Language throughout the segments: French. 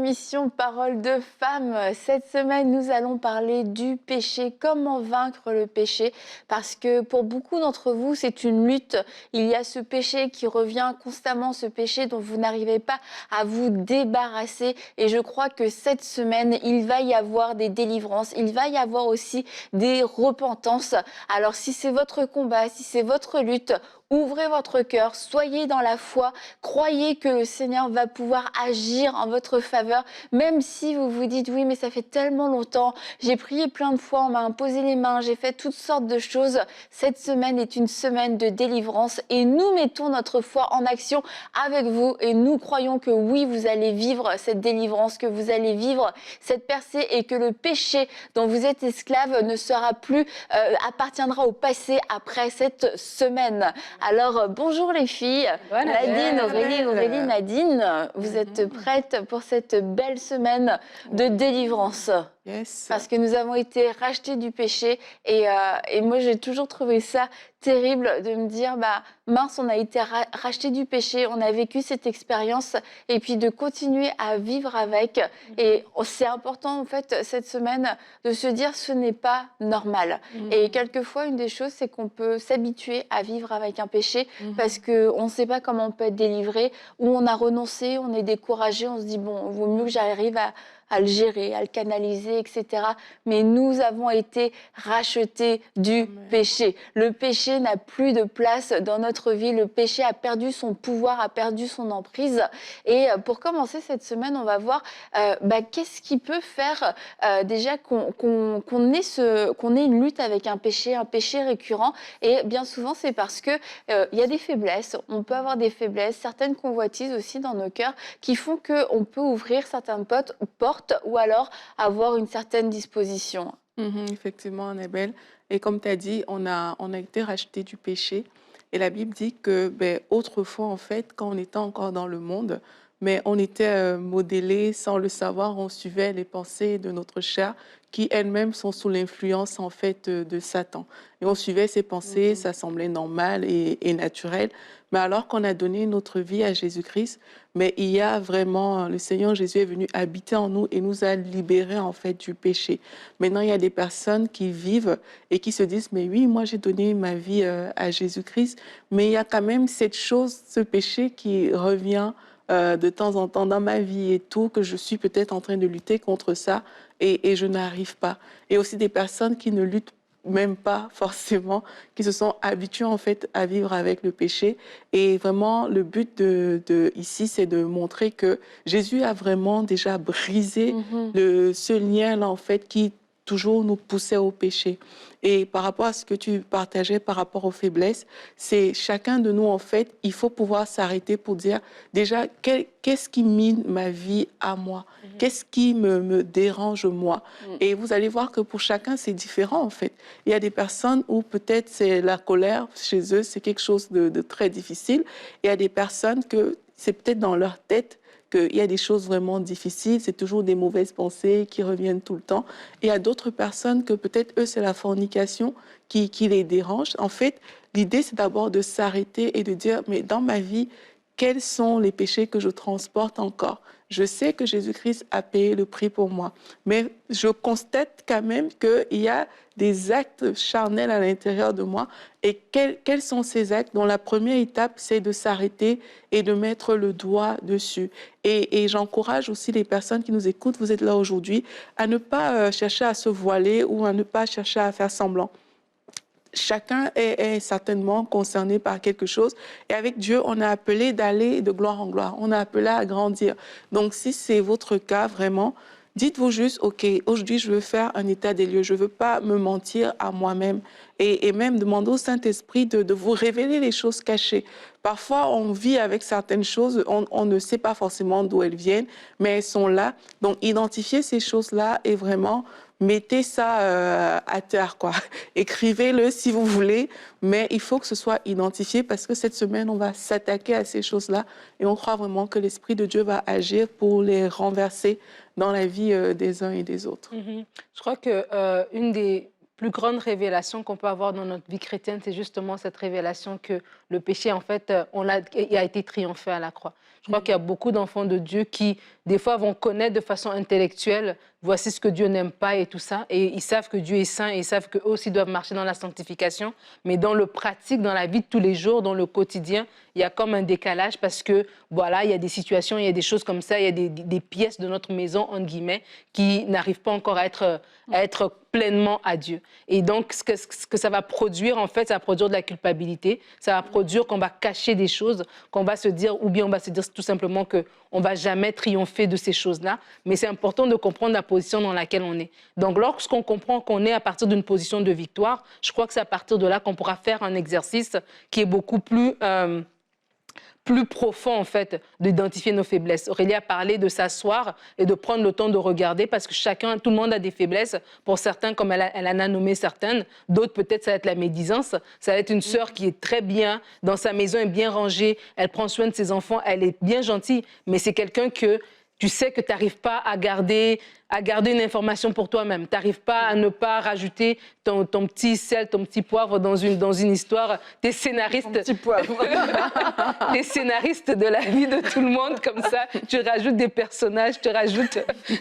émission Parole de femme. Cette semaine, nous allons parler du péché, comment vaincre le péché, parce que pour beaucoup d'entre vous, c'est une lutte. Il y a ce péché qui revient constamment, ce péché dont vous n'arrivez pas à vous débarrasser. Et je crois que cette semaine, il va y avoir des délivrances, il va y avoir aussi des repentances. Alors si c'est votre combat, si c'est votre lutte, ouvrez votre cœur, soyez dans la foi, croyez que le Seigneur va pouvoir agir en votre faveur, même si vous vous dites oui mais ça fait tellement longtemps, j'ai prié plein de fois, on m'a imposé les mains, j'ai fait toutes sortes de choses. Cette semaine est une semaine de délivrance et nous mettons notre foi en action avec vous et nous croyons que oui vous allez vivre cette délivrance, que vous allez vivre cette percée et que le péché dont vous êtes esclave ne sera plus, appartiendra au passé après cette semaine. Alors, bonjour les filles. Bonne Nadine, année. Aurélie, Nadine, vous êtes prêtes pour cette belle semaine de délivrance? Yes. Parce que nous avons été rachetés du péché et moi j'ai toujours trouvé ça terrible de me dire bah mince on a été rachetés du péché, on a vécu cette expérience et puis de continuer à vivre avec et c'est important en fait cette semaine de se dire ce n'est pas normal et quelquefois une des choses c'est qu'on peut s'habituer à vivre avec un péché parce qu'on ne sait pas comment on peut être délivré ou on a renoncé, on est découragé, on se dit bon il vaut mieux que j'arrive à le gérer, à le canaliser, etc. Mais nous avons été rachetés du péché. Le péché n'a plus de place dans notre vie. Le péché a perdu son pouvoir, a perdu son emprise. Et pour commencer cette semaine, on va voir qu'est-ce qui peut faire déjà qu'on ait une lutte avec un péché récurrent. Et bien souvent, c'est parce que il y a des faiblesses. On peut avoir des faiblesses, certaines convoitises aussi dans nos cœurs qui font qu'on peut ouvrir certaines portes ou alors avoir une certaine disposition. Effectivement, Annabelle. Et comme tu as dit, on a été racheté du péché. Et la Bible dit que autrefois, en fait, quand on était encore dans le monde, mais on était modélé sans le savoir, on suivait les pensées de notre chair qui elles-mêmes sont sous l'influence en fait de Satan. Et on suivait ces pensées, ça semblait normal et naturel. Mais alors qu'on a donné notre vie à Jésus-Christ, mais il y a vraiment, le Seigneur Jésus est venu habiter en nous et nous a libérés en fait du péché. Maintenant, il y a des personnes qui vivent et qui se disent, mais oui, moi j'ai donné ma vie à Jésus-Christ, mais il y a quand même cette chose, ce péché qui revient de temps en temps dans ma vie et tout, que je suis peut-être en train de lutter contre ça et je n'arrive pas. Et aussi des personnes qui ne luttent même pas forcément, qui se sont habitués en fait à vivre avec le péché. Et vraiment, le but ici, c'est de montrer que Jésus a vraiment déjà brisé ce lien-là en fait qui toujours nous poussait au péché. Et par rapport à ce que tu partageais par rapport aux faiblesses, c'est chacun de nous, en fait, il faut pouvoir s'arrêter pour dire déjà qu'est-ce qui mine ma vie à moi, qu'est-ce qui me dérange moi. Et vous allez voir que pour chacun, c'est différent, en fait. Il y a des personnes où peut-être c'est la colère chez eux, c'est quelque chose de très difficile. Et il y a des personnes que c'est peut-être dans leur tête qu'il y a des choses vraiment difficiles, c'est toujours des mauvaises pensées qui reviennent tout le temps. Et il y a d'autres personnes que peut-être eux, c'est la fornication qui les dérange. En fait, l'idée, c'est d'abord de s'arrêter et de dire, mais dans ma vie, quels sont les péchés que je transporte encore? Je sais que Jésus-Christ a payé le prix pour moi, mais je constate quand même qu'il y a des actes charnels à l'intérieur de moi. Et quels sont ces actes dont la première étape, c'est de s'arrêter et de mettre le doigt dessus. Et j'encourage aussi les personnes qui nous écoutent, vous êtes là aujourd'hui, à ne pas chercher à se voiler ou à ne pas chercher à faire semblant. Chacun est certainement concerné par quelque chose. Et avec Dieu, on a appelé d'aller de gloire en gloire. On a appelé à grandir. Donc, si c'est votre cas, vraiment, dites-vous juste, OK, aujourd'hui, je veux faire un état des lieux. Je ne veux pas me mentir à moi-même. Et même demander au Saint-Esprit de vous révéler les choses cachées. Parfois, on vit avec certaines choses, on ne sait pas forcément d'où elles viennent, mais elles sont là. Donc, identifiez ces choses-là et vraiment mettez ça à terre, quoi. Écrivez-le si vous voulez, mais il faut que ce soit identifié parce que cette semaine, on va s'attaquer à ces choses-là et on croit vraiment que l'Esprit de Dieu va agir pour les renverser dans la vie des uns et des autres. Je crois que une des plus grandes révélations qu'on peut avoir dans notre vie chrétienne, c'est justement cette révélation que le péché, en fait, il a été triomphé à la croix. Je crois qu'il y a beaucoup d'enfants de Dieu qui des fois vont connaître de façon intellectuelle, voici ce que Dieu n'aime pas et tout ça. Et ils savent que Dieu est saint et ils savent qu'eux aussi doivent marcher dans la sanctification. Mais dans le pratique, dans la vie de tous les jours, dans le quotidien, il y a comme un décalage parce que, voilà, il y a des situations, il y a des choses comme ça, il y a des pièces de notre maison, entre guillemets, qui n'arrivent pas encore à être pleinement à Dieu. Et donc, ce que ça va produire, en fait, ça va produire de la culpabilité. Ça va produire qu'on va cacher des choses, qu'on va se dire, ou bien on va se dire tout simplement qu'on ne va jamais triompher de ces choses-là. Mais c'est important de comprendre la position dans laquelle on est. Donc, lorsqu'on comprend qu'on est à partir d'une position de victoire, je crois que c'est à partir de là qu'on pourra faire un exercice qui est beaucoup plus profond, en fait, d'identifier nos faiblesses. Aurélie a parlé de s'asseoir et de prendre le temps de regarder parce que tout le monde a des faiblesses. Pour certains, comme elle en a nommé certaines, d'autres, peut-être, ça va être la médisance. Ça va être une sœur qui est très bien, dans sa maison, est bien rangée, elle prend soin de ses enfants, elle est bien gentille, mais c'est quelqu'un que tu sais que tu n'arrives pas à garder une information pour toi-même. Tu n'arrives pas à ne pas rajouter ton petit sel, ton petit poivre dans une histoire. Tu es scénariste. Mon petit poivre. Tu es scénariste de la vie de tout le monde, comme ça. Tu rajoutes des personnages, tu rajoutes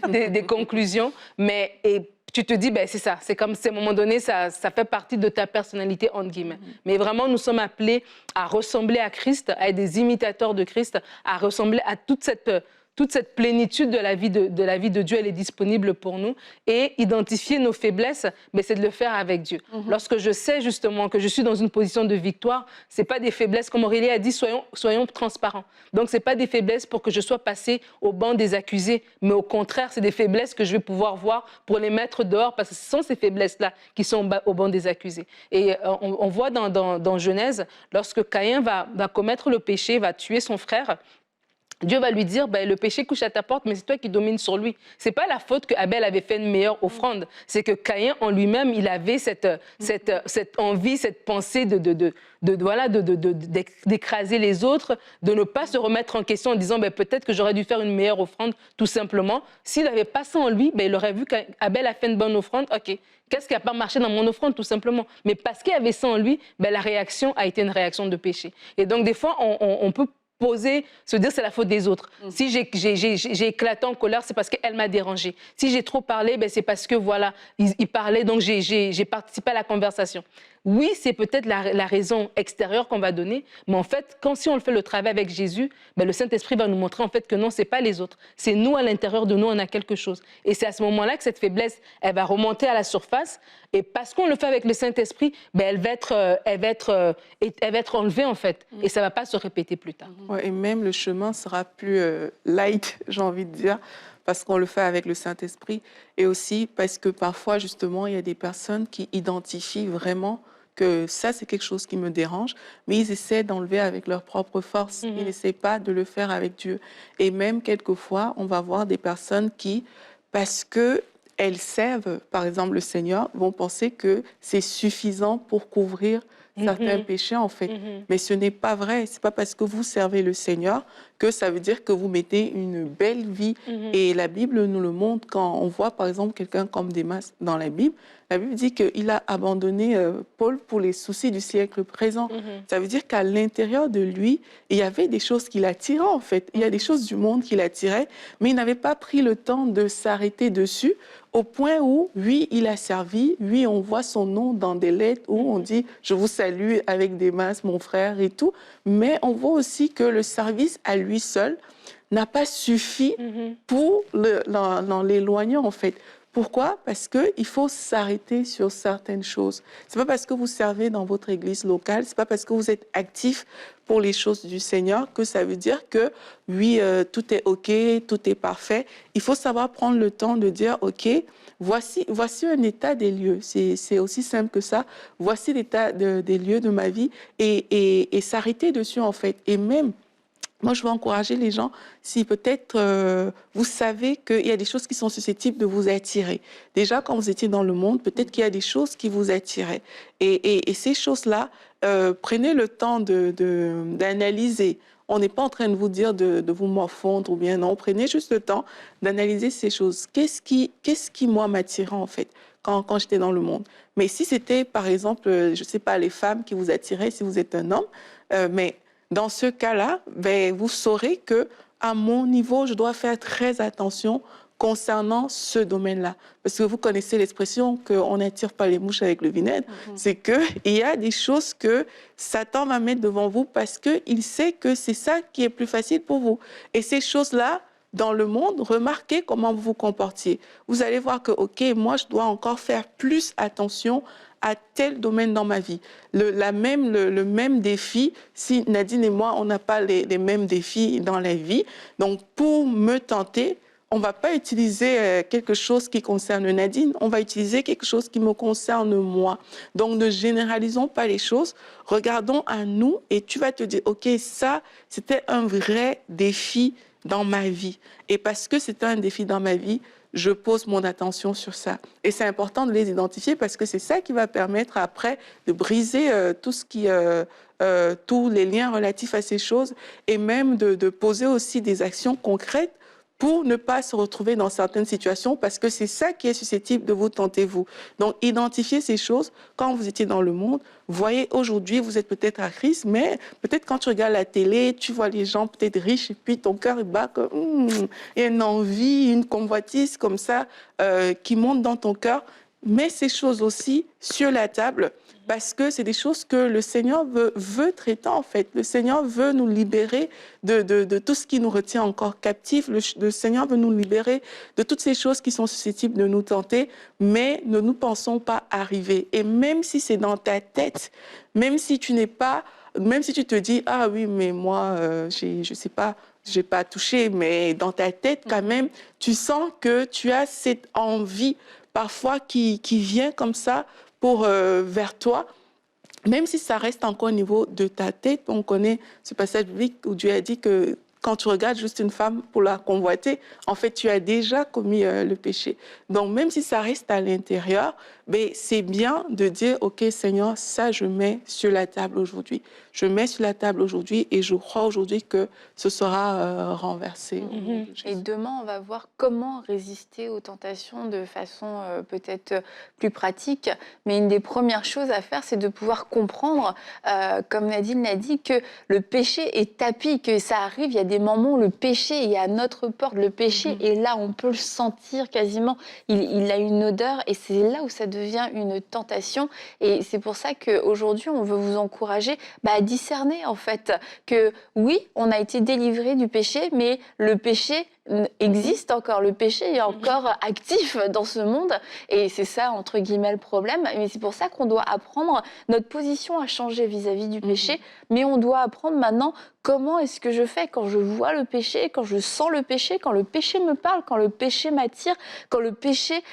des conclusions. Et tu te dis, ben, c'est ça. C'est comme si à un moment donné, ça fait partie de ta personnalité, entre guillemets. Mais vraiment, nous sommes appelés à ressembler à Christ, à être des imitateurs de Christ, à ressembler à toute cette plénitude de la vie de Dieu, elle est disponible pour nous. Et identifier nos faiblesses, mais c'est de le faire avec Dieu. Lorsque je sais justement que je suis dans une position de victoire, ce n'est pas des faiblesses, comme Aurélie a dit, soyons transparents. Donc, ce n'est pas des faiblesses pour que je sois passé au banc des accusés, mais au contraire, c'est des faiblesses que je vais pouvoir voir pour les mettre dehors, parce que ce sont ces faiblesses-là qui sont au banc des accusés. Et on voit dans Genèse, lorsque Caïn va commettre le péché, va tuer son frère, Dieu va lui dire, ben, le péché couche à ta porte, mais c'est toi qui domines sur lui. Ce n'est pas la faute qu'Abel avait fait une meilleure offrande. C'est que Caïn, en lui-même, il avait cette envie, cette pensée d'écraser les autres, de ne pas se remettre en question en disant, ben, peut-être que j'aurais dû faire une meilleure offrande, tout simplement. S'il n'avait pas ça en lui, ben, il aurait vu qu'Abel a fait une bonne offrande. OK, qu'est-ce qui n'a pas marché dans mon offrande, tout simplement? Mais parce qu'il y avait ça en lui, ben, la réaction a été une réaction de péché. Et donc, des fois, on peut se dire c'est la faute des autres. Si j'ai éclaté en colère, c'est parce qu'elle m'a dérangé. Si j'ai trop parlé, ben c'est parce que voilà, il parlait, donc j'ai participé à la conversation. Oui, c'est peut-être la raison extérieure qu'on va donner, mais en fait, si on fait le travail avec Jésus, ben le Saint-Esprit va nous montrer en fait que non, c'est pas les autres. C'est nous, à l'intérieur de nous, on a quelque chose. Et c'est à ce moment-là que cette faiblesse, elle va remonter à la surface. Et parce qu'on le fait avec le Saint-Esprit, ben elle va être enlevée en fait. Et ça va pas se répéter plus tard. Ouais, et même le chemin sera plus light, j'ai envie de dire, parce qu'on le fait avec le Saint-Esprit. Et aussi parce que parfois, justement, il y a des personnes qui identifient vraiment que ça, c'est quelque chose qui me dérange, mais ils essaient d'enlever avec leur propre force. Ils n'essaient pas de le faire avec Dieu. Et même quelquefois, on va voir des personnes qui, parce qu'elles servent, par exemple, le Seigneur, vont penser que c'est suffisant pour couvrir certains péchés, en fait. Mais ce n'est pas vrai. Ce n'est pas parce que vous servez le Seigneur que ça veut dire que vous mettez une belle vie. Et la Bible nous le montre quand on voit, par exemple, quelqu'un comme Démas dans la Bible dit qu'il a abandonné Paul pour les soucis du siècle présent. Ça veut dire qu'à l'intérieur de lui, il y avait des choses qui l'attiraient, en fait. Il y a des choses du monde qui l'attiraient, mais il n'avait pas pris le temps de s'arrêter dessus, au point où, oui, il a servi, oui, on voit son nom dans des lettres où on dit « Je vous salue avec Démas, mon frère » et tout. Mais on voit aussi que le service à lui seul n'a pas suffi pour l'éloigner, en fait. Pourquoi? Parce qu'il faut s'arrêter sur certaines choses. Ce n'est pas parce que vous servez dans votre église locale, ce n'est pas parce que vous êtes actif pour les choses du Seigneur que ça veut dire que, oui, tout est OK, tout est parfait. Il faut savoir prendre le temps de dire, OK, voici un état des lieux. C'est aussi simple que ça. Voici l'état des lieux de ma vie et s'arrêter dessus, en fait. Et même, moi, je veux encourager les gens, si peut-être vous savez qu'il y a des choses qui sont susceptibles de vous attirer. Déjà, quand vous étiez dans le monde, peut-être qu'il y a des choses qui vous attiraient. Et ces choses-là, prenez le temps d'analyser. On n'est pas en train de vous dire de vous morfondre ou bien non. Prenez juste le temps d'analyser ces choses. Qu'est-ce qui moi, m'attirait en fait quand j'étais dans le monde? Mais si c'était, par exemple, je ne sais pas, les femmes qui vous attiraient, si vous êtes un homme, mais dans ce cas-là, ben, vous saurez que à mon niveau, je dois faire très attention concernant ce domaine-là. Parce que vous connaissez l'expression qu'on n'attire pas les mouches avec le vinaigre. C'est qu'il y a des choses que Satan va mettre devant vous parce qu'il sait que c'est ça qui est plus facile pour vous. Et ces choses-là, dans le monde, remarquez comment vous vous comportiez. Vous allez voir que, OK, moi, je dois encore faire plus attention à tel domaine dans ma vie. Le même défi, si Nadine et moi, on n'a pas les mêmes défis dans la vie, donc pour me tenter, on ne va pas utiliser quelque chose qui concerne Nadine, on va utiliser quelque chose qui me concerne moi. Donc ne généralisons pas les choses, regardons à nous et tu vas te dire, OK, ça, c'était un vrai défi dans ma vie. Et parce que c'était un défi dans ma vie, je pose mon attention sur ça. Et c'est important de les identifier parce que c'est ça qui va permettre après de briser tous les liens relatifs à ces choses et même de poser aussi des actions concrètes pour ne pas se retrouver dans certaines situations parce que c'est ça qui est susceptible de vous tenter vous. Donc, identifiez ces choses quand vous étiez dans le monde. Voyez, aujourd'hui, vous êtes peut-être à crise, mais peut-être quand tu regardes la télé, tu vois les gens peut-être riches et puis ton cœur bat comme il y a une envie, une convoitise comme ça qui monte dans ton cœur. Mets ces choses aussi sur la table parce que c'est des choses que le Seigneur veut traiter en fait. Le Seigneur veut nous libérer de tout ce qui nous retient encore captifs. Le Seigneur veut nous libérer de toutes ces choses qui sont susceptibles de nous tenter, mais ne nous pensons pas arriver. Et même si c'est dans ta tête, même si tu te dis, ah oui, mais moi, je sais pas, j'ai pas touché, mais dans ta tête quand même, tu sens que tu as cette envie parfois qui vient comme ça vers toi, même si ça reste encore au niveau de ta tête. On connaît ce passage biblique où Dieu a dit que quand tu regardes juste une femme pour la convoiter, en fait, tu as déjà commis le péché. Donc, même si ça reste à l'intérieur, mais c'est bien de dire, OK, Seigneur, ça, je mets sur la table aujourd'hui. Je mets sur la table aujourd'hui et je crois aujourd'hui que ce sera renversé. Et demain, on va voir comment résister aux tentations de façon peut-être plus pratique. Mais une des premières choses à faire, c'est de pouvoir comprendre, comme Nadine l'a dit, que le péché est tapis, que ça arrive. Il y a des moments où le péché est à notre porte. Le péché est là, on peut le sentir quasiment. Il a une odeur et c'est là où ça devient une tentation. Et c'est pour ça qu'aujourd'hui, on veut vous encourager à discerner en fait que oui, on a été délivré du péché, mais le péché existe encore, le péché est encore actif dans ce monde et c'est ça entre guillemets le problème, mais c'est pour ça qu'on doit apprendre, notre position a changé vis-à-vis du péché, mais on doit apprendre maintenant comment est-ce que je fais quand je vois le péché, quand je sens le péché, quand le péché me parle, quand le péché m'attire, quand le péché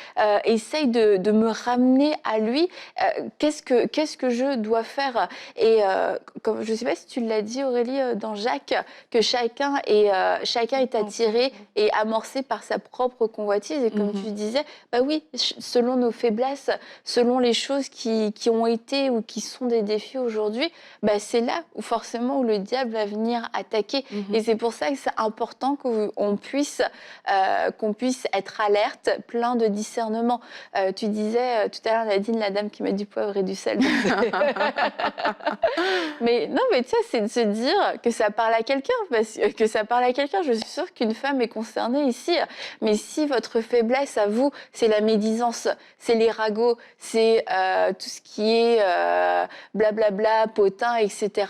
essaye de me ramener à lui, qu'est-ce que je dois faire? Et comme, je ne sais pas si tu l'as dit Aurélie dans Jacques, que chacun est attiré et amorcé par sa propre convoitise. Et comme tu disais, bah oui, selon nos faiblesses, selon les choses qui ont été ou qui sont des défis aujourd'hui, bah c'est là où forcément où le diable va venir attaquer. Et c'est pour ça que c'est important qu'on puisse être alerte, plein de discernement. Tu disais tout à l'heure, Nadine, la dame qui met du poivre et du sel. Mais non, mais tu sais, c'est de se dire que ça parle à quelqu'un, parce que ça parle à quelqu'un. Je suis sûre qu'une femme est concernée ici. Mais si votre faiblesse à vous, c'est la médisance, c'est les ragots, c'est tout ce qui est blablabla, potin, etc.,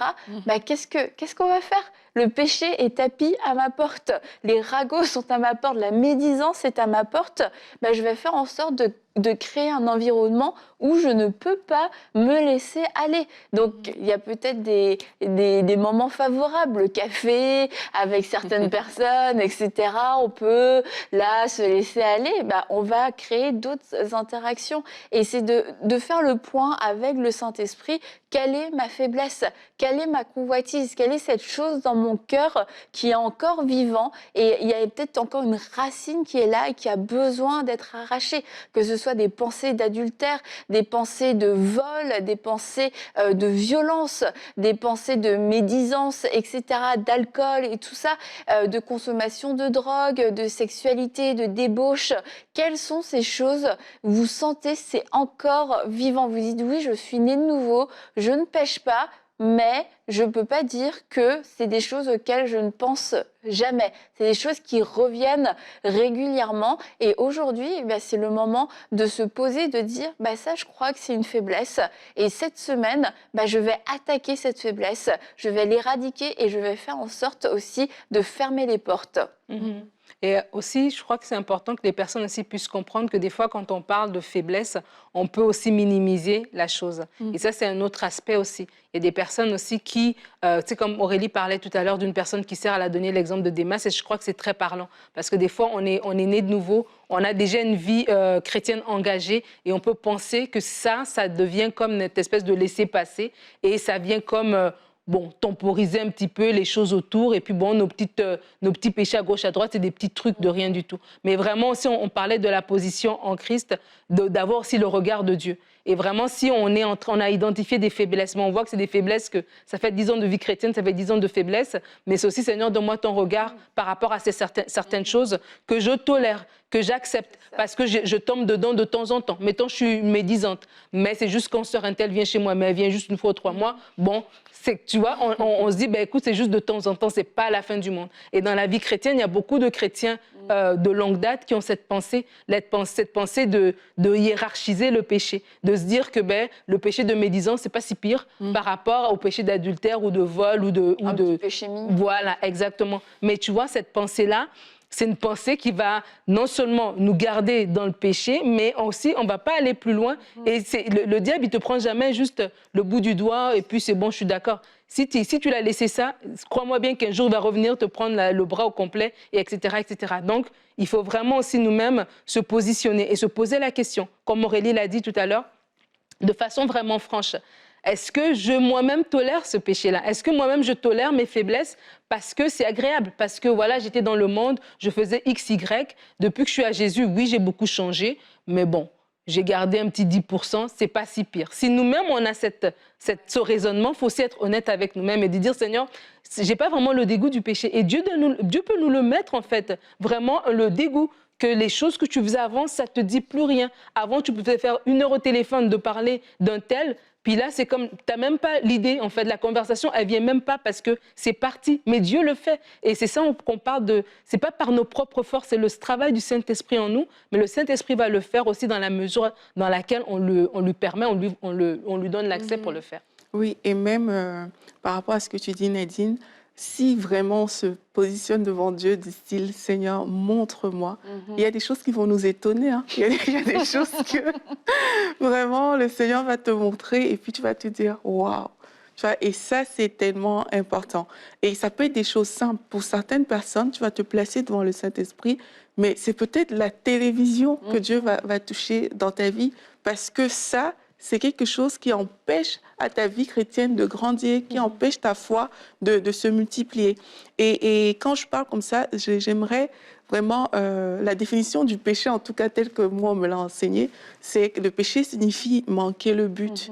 bah, qu'est-ce qu'on va faire? Le péché est tapis à ma porte, les ragots sont à ma porte, la médisance est à ma porte. Bah, je vais faire en sorte de créer un environnement où je ne peux pas me laisser aller. Donc, il y a peut-être des moments favorables, le café avec certaines personnes, etc. On peut, là, se laisser aller. Bah, on va créer d'autres interactions. Et c'est de faire le point avec le Saint-Esprit. Quelle est ma faiblesse? Quelle est ma convoitise? Quelle est cette chose dans mon cœur qui est encore vivant? Et il y a peut-être encore une racine qui est là et qui a besoin d'être arrachée. Que ce soit des pensées d'adultère, des pensées de vol, des pensées de violence, des pensées de médisance, etc., d'alcool et tout ça, de consommation de drogue, de sexualité, de débauche. Quelles sont ces choses? Vous sentez c'est encore vivant. Vous dites oui, je suis né de nouveau, je ne pêche pas, mais je ne peux pas dire que c'est des choses auxquelles je ne pense jamais. C'est des choses qui reviennent régulièrement. Et aujourd'hui, c'est le moment de se poser, de dire, ça, je crois que c'est une faiblesse. Et cette semaine, je vais attaquer cette faiblesse, je vais l'éradiquer et je vais faire en sorte aussi de fermer les portes. Mhm. Et aussi, je crois que c'est important que les personnes aussi puissent comprendre que des fois, quand on parle de faiblesse, on peut aussi minimiser la chose. Et ça, c'est un autre aspect aussi. Il y a des personnes aussi qui, tu sais, comme Aurélie parlait tout à l'heure d'une personne qui sert, elle a donné l'exemple de Démas, et je crois que c'est très parlant. Parce que des fois, on est né de nouveau, on a déjà une vie chrétienne engagée, et on peut penser que ça devient comme une espèce de laisser-passer, et ça vient comme... temporiser un petit peu les choses autour. Et puis, nos petits péchés à gauche, à droite, c'est des petits trucs de rien du tout. Mais vraiment, aussi, on parlait de la position en Christ, d'avoir aussi le regard de Dieu. Et vraiment, si on a identifié des faiblesses, mais on voit que c'est des faiblesses que ça fait 10 ans de vie chrétienne, ça fait 10 ans de faiblesse, mais c'est aussi, Seigneur, donne-moi ton regard par rapport à certaines choses que je tolère, que j'accepte, parce que je tombe dedans de temps en temps. Mettons, je suis médisante, mais c'est juste quand sœur Intel vient chez moi, mais elle vient juste une fois ou 3 mois, tu vois, on se dit, écoute, c'est juste de temps en temps, c'est pas la fin du monde. Et dans la vie chrétienne, il y a beaucoup de chrétiens de longue date qui ont cette pensée de hiérarchiser le péché, de se dire que le péché de médisance, c'est pas si pire par rapport au péché d'adultère ou de vol ou de péché mignon. Voilà, exactement. Mais tu vois, cette pensée-là, c'est une pensée qui va non seulement nous garder dans le péché, mais aussi, on ne va pas aller plus loin. Et le diable, il ne te prend jamais juste le bout du doigt et puis c'est bon, je suis d'accord. Si tu l'as laissé ça, crois-moi bien qu'un jour, il va revenir te prendre le bras au complet, et etc., etc. Donc, il faut vraiment aussi nous-mêmes se positionner et se poser la question, comme Aurélie l'a dit tout à l'heure, de façon vraiment franche. Est-ce que moi-même tolère ce péché-là? Est-ce que moi-même je tolère mes faiblesses parce que c'est agréable? Parce que voilà, j'étais dans le monde, je faisais X, Y. Depuis que je suis à Jésus, oui, j'ai beaucoup changé, mais j'ai gardé un petit 10%, c'est pas si pire. Si nous-mêmes, on a ce raisonnement, il faut aussi être honnête avec nous-mêmes et de dire, Seigneur, j'ai pas vraiment le dégoût du péché. Et Dieu peut nous le mettre, en fait, vraiment le dégoût. Que les choses que tu faisais avant, ça te dit plus rien. Avant, tu pouvais faire 1 heure au téléphone de parler d'un tel, puis là, c'est comme, tu n'as même pas l'idée, en fait, la conversation, elle vient même pas parce que c'est parti. Mais Dieu le fait. Et c'est ça qu'on parle de, c'est pas par nos propres forces, c'est le travail du Saint-Esprit en nous, mais le Saint-Esprit va le faire aussi dans la mesure dans laquelle on lui permet, on lui donne l'accès pour le faire. Oui, et même par rapport à ce que tu dis, Nadine, si vraiment on se positionne devant Dieu du style « Seigneur, montre-moi », il y a des choses qui vont nous étonner. Hein. Il y a des choses que vraiment le Seigneur va te montrer et puis tu vas te dire « Waouh ». Et ça, c'est tellement important. Et ça peut être des choses simples. Pour certaines personnes, tu vas te placer devant le Saint-Esprit, mais c'est peut-être la télévision que Dieu va toucher dans ta vie parce que ça, c'est quelque chose qui empêche à ta vie chrétienne de grandir, qui empêche ta foi de se multiplier. Et quand je parle comme ça, j'aimerais vraiment la définition du péché, en tout cas telle que moi on me l'a enseigné, c'est que le péché signifie manquer le but.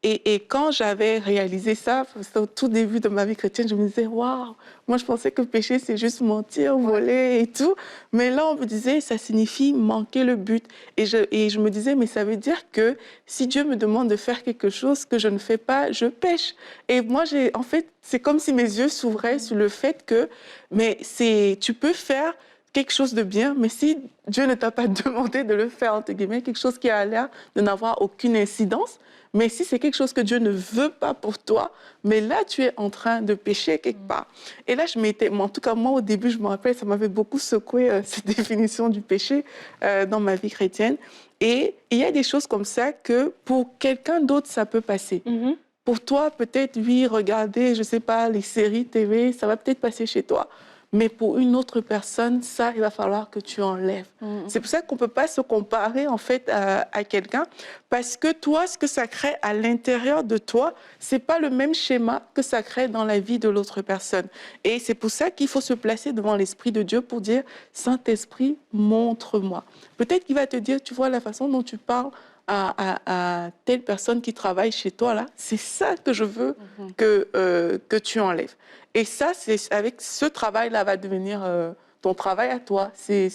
Et quand j'avais réalisé ça, au tout début de ma vie chrétienne, je me disais, waouh, moi je pensais que le péché c'est juste mentir, voler et tout. Mais là on me disait, ça signifie manquer le but. Et je me disais, mais ça veut dire que si Dieu me demande de faire quelque chose que je ne fais pas, je pêche. Et moi, en fait, c'est comme si mes yeux s'ouvraient sur le fait que, tu peux faire quelque chose de bien, mais si Dieu ne t'a pas demandé de le faire, entre guillemets, quelque chose qui a l'air de n'avoir aucune incidence, mais si c'est quelque chose que Dieu ne veut pas pour toi, mais là, tu es en train de pécher quelque part. Et là, en tout cas, moi, au début, je me rappelle, ça m'avait beaucoup secoué, cette définition du péché dans ma vie chrétienne. Et il y a des choses comme ça que pour quelqu'un d'autre, ça peut passer. Pour toi, peut-être, oui, regarder, je ne sais pas, les séries TV, ça va peut-être passer chez toi. Mais pour une autre personne, ça, il va falloir que tu enlèves. C'est pour ça qu'on ne peut pas se comparer, en fait, à quelqu'un, parce que toi, ce que ça crée à l'intérieur de toi, ce n'est pas le même schéma que ça crée dans la vie de l'autre personne. Et c'est pour ça qu'il faut se placer devant l'Esprit de Dieu pour dire « Saint-Esprit, montre-moi ». Peut-être qu'il va te dire, tu vois, la façon dont tu parles à telle personne qui travaille chez toi, là, c'est ça que je veux que tu enlèves. Et ça, avec ce travail-là, va devenir ton travail à toi. C'est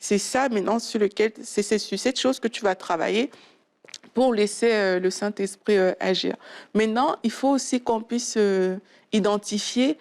ça maintenant sur lequel, c'est sur cette chose que tu vas travailler pour laisser le Saint-Esprit agir. Maintenant, il faut aussi qu'on puisse identifier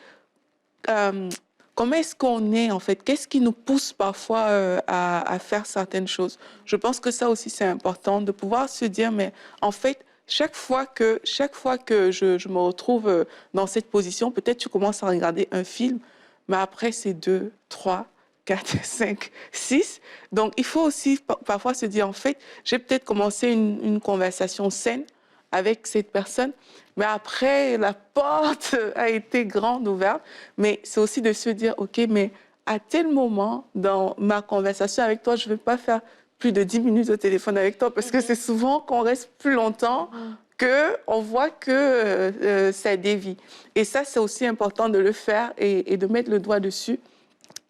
comment est-ce qu'on est, en fait. Qu'est-ce qui nous pousse parfois à faire certaines choses. Je pense que ça aussi, c'est important de pouvoir se dire, mais en fait, chaque fois que je me retrouve dans cette position, peut-être tu commences à regarder un film, mais après, c'est 2, 3, 4, 5, 6. Donc, il faut aussi parfois se dire, en fait, j'ai peut-être commencé une conversation saine avec cette personne, mais après, la porte a été grande ouverte. Mais c'est aussi de se dire, OK, mais à tel moment dans ma conversation avec toi, je ne vais pas faire plus de 10 minutes au téléphone avec toi, parce que c'est souvent qu'on reste plus longtemps qu'on voit que ça dévie. Et ça, c'est aussi important de le faire et de mettre le doigt dessus.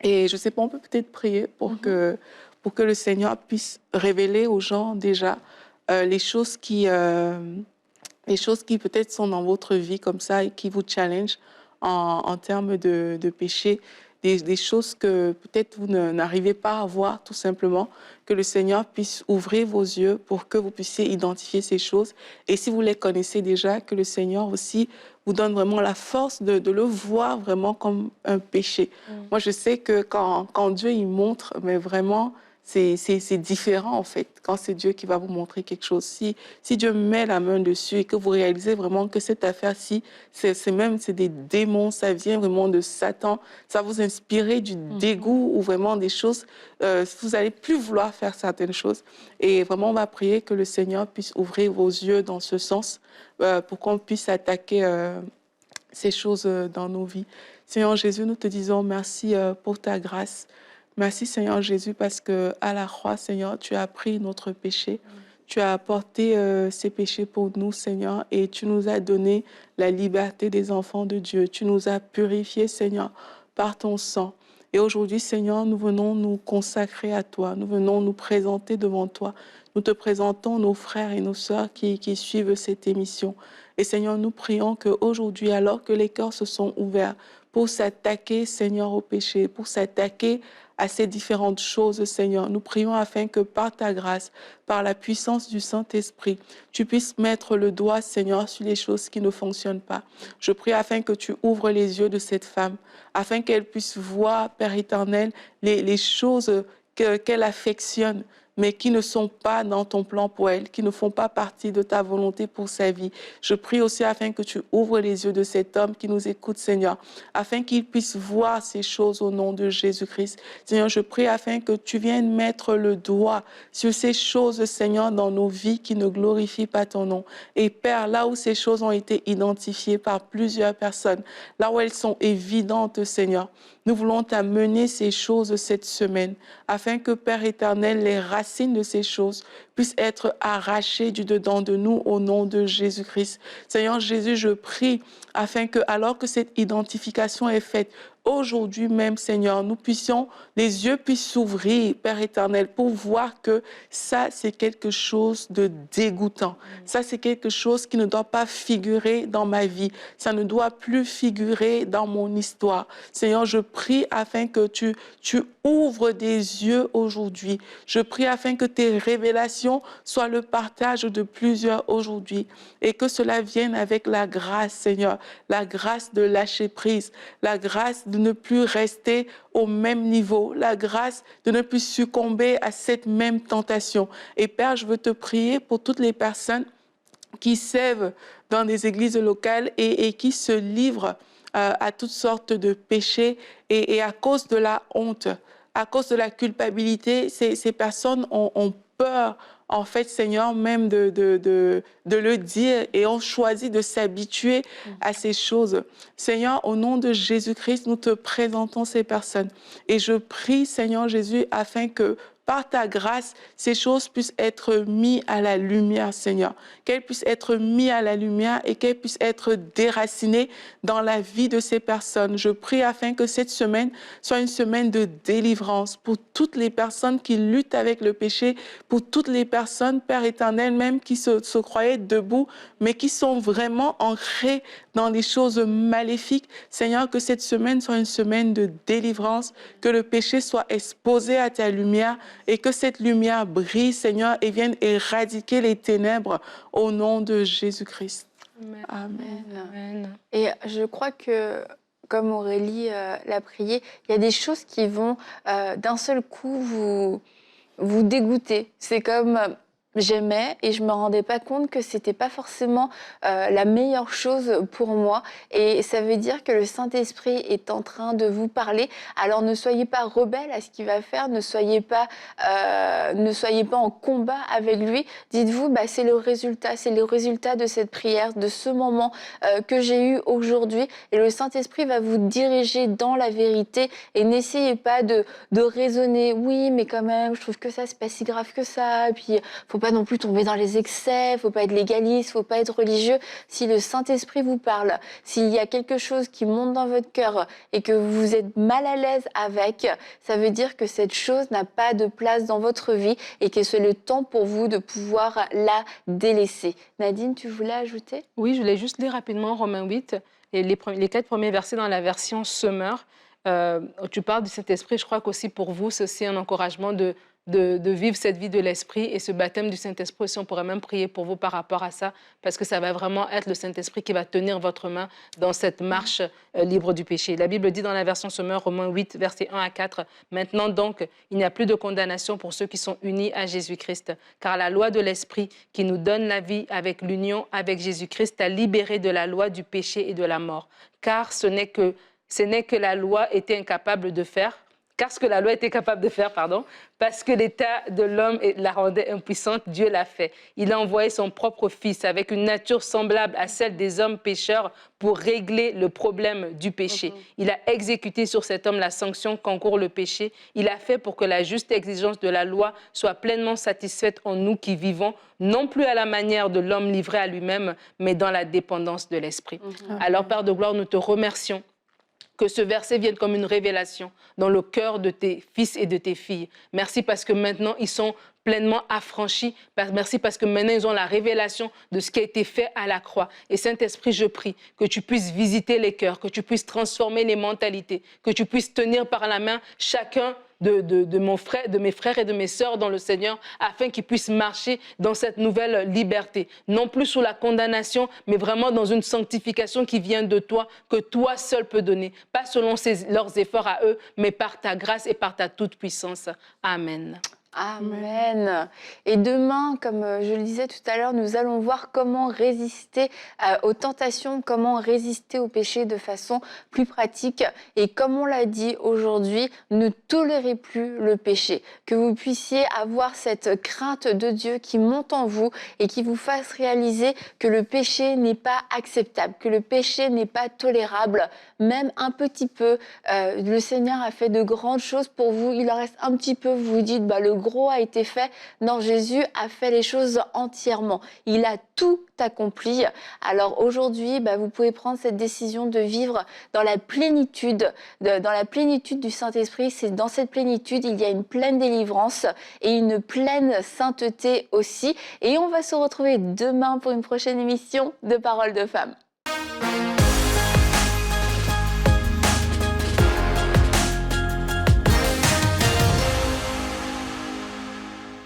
Et je ne sais pas, on peut peut-être prier pour que le Seigneur puisse révéler aux gens déjà les choses qui peut-être sont dans votre vie comme ça et qui vous challengent en termes de péché, des choses que peut-être vous n'arrivez pas à voir tout simplement, que le Seigneur puisse ouvrir vos yeux pour que vous puissiez identifier ces choses. Et si vous les connaissez déjà, que le Seigneur aussi vous donne vraiment la force de le voir vraiment comme un péché. Moi, je sais que quand Dieu il montre, mais vraiment, c'est différent en fait, quand c'est Dieu qui va vous montrer quelque chose. Si Dieu met la main dessus et que vous réalisez vraiment que cette affaire-ci, c'est des démons, ça vient vraiment de Satan, ça va vous inspirer du dégoût ou vraiment des choses, vous n'allez plus vouloir faire certaines choses. Et vraiment, on va prier que le Seigneur puisse ouvrir vos yeux dans ce sens pour qu'on puisse attaquer ces choses dans nos vies. Seigneur Jésus, nous te disons merci pour ta grâce. Merci Seigneur Jésus parce que à la croix, Seigneur, tu as pris notre péché. Tu as apporté ces péchés pour nous, Seigneur, et tu nous as donné la liberté des enfants de Dieu. Tu nous as purifiés, Seigneur, par ton sang. Et aujourd'hui, Seigneur, nous venons nous consacrer à toi. Nous venons nous présenter devant toi. Nous te présentons nos frères et nos sœurs qui suivent cette émission. Et Seigneur, nous prions qu'aujourd'hui, alors que les cœurs se sont ouverts pour s'attaquer, Seigneur, au péché, pour s'attaquer à ces différentes choses, Seigneur. Nous prions afin que par ta grâce, par la puissance du Saint-Esprit, tu puisses mettre le doigt, Seigneur, sur les choses qui ne fonctionnent pas. Je prie afin que tu ouvres les yeux de cette femme, afin qu'elle puisse voir, Père éternel, les choses qu'elle affectionne, mais qui ne sont pas dans ton plan pour elle, qui ne font pas partie de ta volonté pour sa vie. Je prie aussi afin que tu ouvres les yeux de cet homme qui nous écoute, Seigneur, afin qu'il puisse voir ces choses au nom de Jésus-Christ. Seigneur, je prie afin que tu viennes mettre le doigt sur ces choses, Seigneur, dans nos vies qui ne glorifient pas ton nom. Et Père, là où ces choses ont été identifiées par plusieurs personnes, là où elles sont évidentes, Seigneur, nous voulons t'amener ces choses cette semaine, afin que, Père éternel, les racines de ces choses puissent être arrachées du dedans de nous au nom de Jésus-Christ. Seigneur Jésus, je prie afin que, alors que cette identification est faite, aujourd'hui même, Seigneur, les yeux puissent s'ouvrir, Père éternel, pour voir que ça, c'est quelque chose de dégoûtant. Ça, c'est quelque chose qui ne doit pas figurer dans ma vie. Ça ne doit plus figurer dans mon histoire. Seigneur, je prie afin que tu ouvres des yeux aujourd'hui. Je prie afin que tes révélations soient le partage de plusieurs aujourd'hui et que cela vienne avec la grâce, Seigneur, la grâce de lâcher prise, la grâce de ne plus rester au même niveau, la grâce de ne plus succomber à cette même tentation. Et Père, je veux te prier pour toutes les personnes qui servent dans des églises locales et qui se livrent à toutes sortes de péchés et à cause de la honte, à cause de la culpabilité, ces personnes ont peur, en fait, Seigneur, même de le dire et ont choisi de s'habituer à ces choses. Seigneur, au nom de Jésus-Christ, nous te présentons ces personnes. Et je prie, Seigneur Jésus, afin que par ta grâce, ces choses puissent être mises à la lumière, Seigneur. Qu'elles puissent être mises à la lumière et qu'elles puissent être déracinées dans la vie de ces personnes. Je prie afin que cette semaine soit une semaine de délivrance pour toutes les personnes qui luttent avec le péché, pour toutes les personnes, Père éternel, même qui se croyaient debout, mais qui sont vraiment ancrées dans les choses maléfiques. Seigneur, que cette semaine soit une semaine de délivrance, que le péché soit exposé à ta lumière et que cette lumière brille, Seigneur, et vienne éradiquer les ténèbres au nom de Jésus-Christ. Amen. Amen. Amen. Et je crois que, comme Aurélie l'a prié, il y a des choses qui vont d'un seul coup vous dégoûter. C'est comme j'aimais et je me rendais pas compte que c'était pas forcément la meilleure chose pour moi. Et ça veut dire que le Saint-Esprit est en train de vous parler. Alors ne soyez pas rebelle à ce qu'il va faire, ne soyez pas en combat avec lui. Dites-vous, bah, c'est le résultat de cette prière, de ce moment que j'ai eu aujourd'hui. Et le Saint-Esprit va vous diriger dans la vérité. Et n'essayez pas de raisonner. Oui, mais quand même, je trouve que ça c'est pas si grave que ça. Et puis faut pas non plus tomber dans les excès, faut pas être légaliste, faut pas être religieux. Si le Saint-Esprit vous parle, s'il y a quelque chose qui monte dans votre cœur et que vous êtes mal à l'aise avec, ça veut dire que cette chose n'a pas de place dans votre vie et que c'est le temps pour vous de pouvoir la délaisser. Nadine, tu voulais ajouter? Oui, je voulais juste lire rapidement Romains 8, et les 4 premiers versets dans la version Semeur. Tu parles du Saint-Esprit, je crois qu'aussi pour vous, c'est aussi un encouragement de vivre cette vie de l'Esprit et ce baptême du Saint-Esprit aussi. On pourrait même prier pour vous par rapport à ça, parce que ça va vraiment être le Saint-Esprit qui va tenir votre main dans cette marche libre du péché. La Bible dit dans la version Semeur, Romains 8, versets 1 à 4, « Maintenant donc, il n'y a plus de condamnation pour ceux qui sont unis à Jésus-Christ, car la loi de l'Esprit qui nous donne la vie avec l'union avec Jésus-Christ a libéré de la loi du péché et de la mort. Car ce n'est que la loi était incapable de faire, parce que l'état de l'homme la rendait impuissante, Dieu l'a fait. Il a envoyé son propre Fils avec une nature semblable à celle des hommes pécheurs pour régler le problème du péché. Il a exécuté sur cet homme la sanction qu'encourt le péché. Il a fait pour que la juste exigence de la loi soit pleinement satisfaite en nous qui vivons, non plus à la manière de l'homme livré à lui-même, mais dans la dépendance de l'Esprit. Alors, Père de gloire, nous te remercions que ce verset vienne comme une révélation dans le cœur de tes fils et de tes filles. Merci parce que maintenant, ils sont pleinement affranchis. Merci parce que maintenant, ils ont la révélation de ce qui a été fait à la croix. Et Saint-Esprit, je prie que tu puisses visiter les cœurs, que tu puisses transformer les mentalités, que tu puisses tenir par la main chacun de mes frères et de mes sœurs dans le Seigneur, afin qu'ils puissent marcher dans cette nouvelle liberté. Non plus sous la condamnation, mais vraiment dans une sanctification qui vient de toi, que toi seul peux donner. Pas selon leurs efforts à eux, mais par ta grâce et par ta toute-puissance. Amen. Amen. Et demain, comme je le disais tout à l'heure, nous allons voir comment résister aux tentations, comment résister au péché de façon plus pratique. Et comme on l'a dit aujourd'hui, ne tolérez plus le péché. Que vous puissiez avoir cette crainte de Dieu qui monte en vous et qui vous fasse réaliser que le péché n'est pas acceptable, que le péché n'est pas tolérable, même un petit peu. Le Seigneur a fait de grandes choses pour vous. Il en reste un petit peu. Vous vous dites, le gros a été fait. Non, Jésus a fait les choses entièrement. Il a tout accompli. Alors aujourd'hui, vous pouvez prendre cette décision de vivre dans la plénitude du Saint-Esprit. C'est dans cette plénitude, il y a une pleine délivrance et une pleine sainteté aussi. Et on va se retrouver demain pour une prochaine émission de Paroles de Femmes.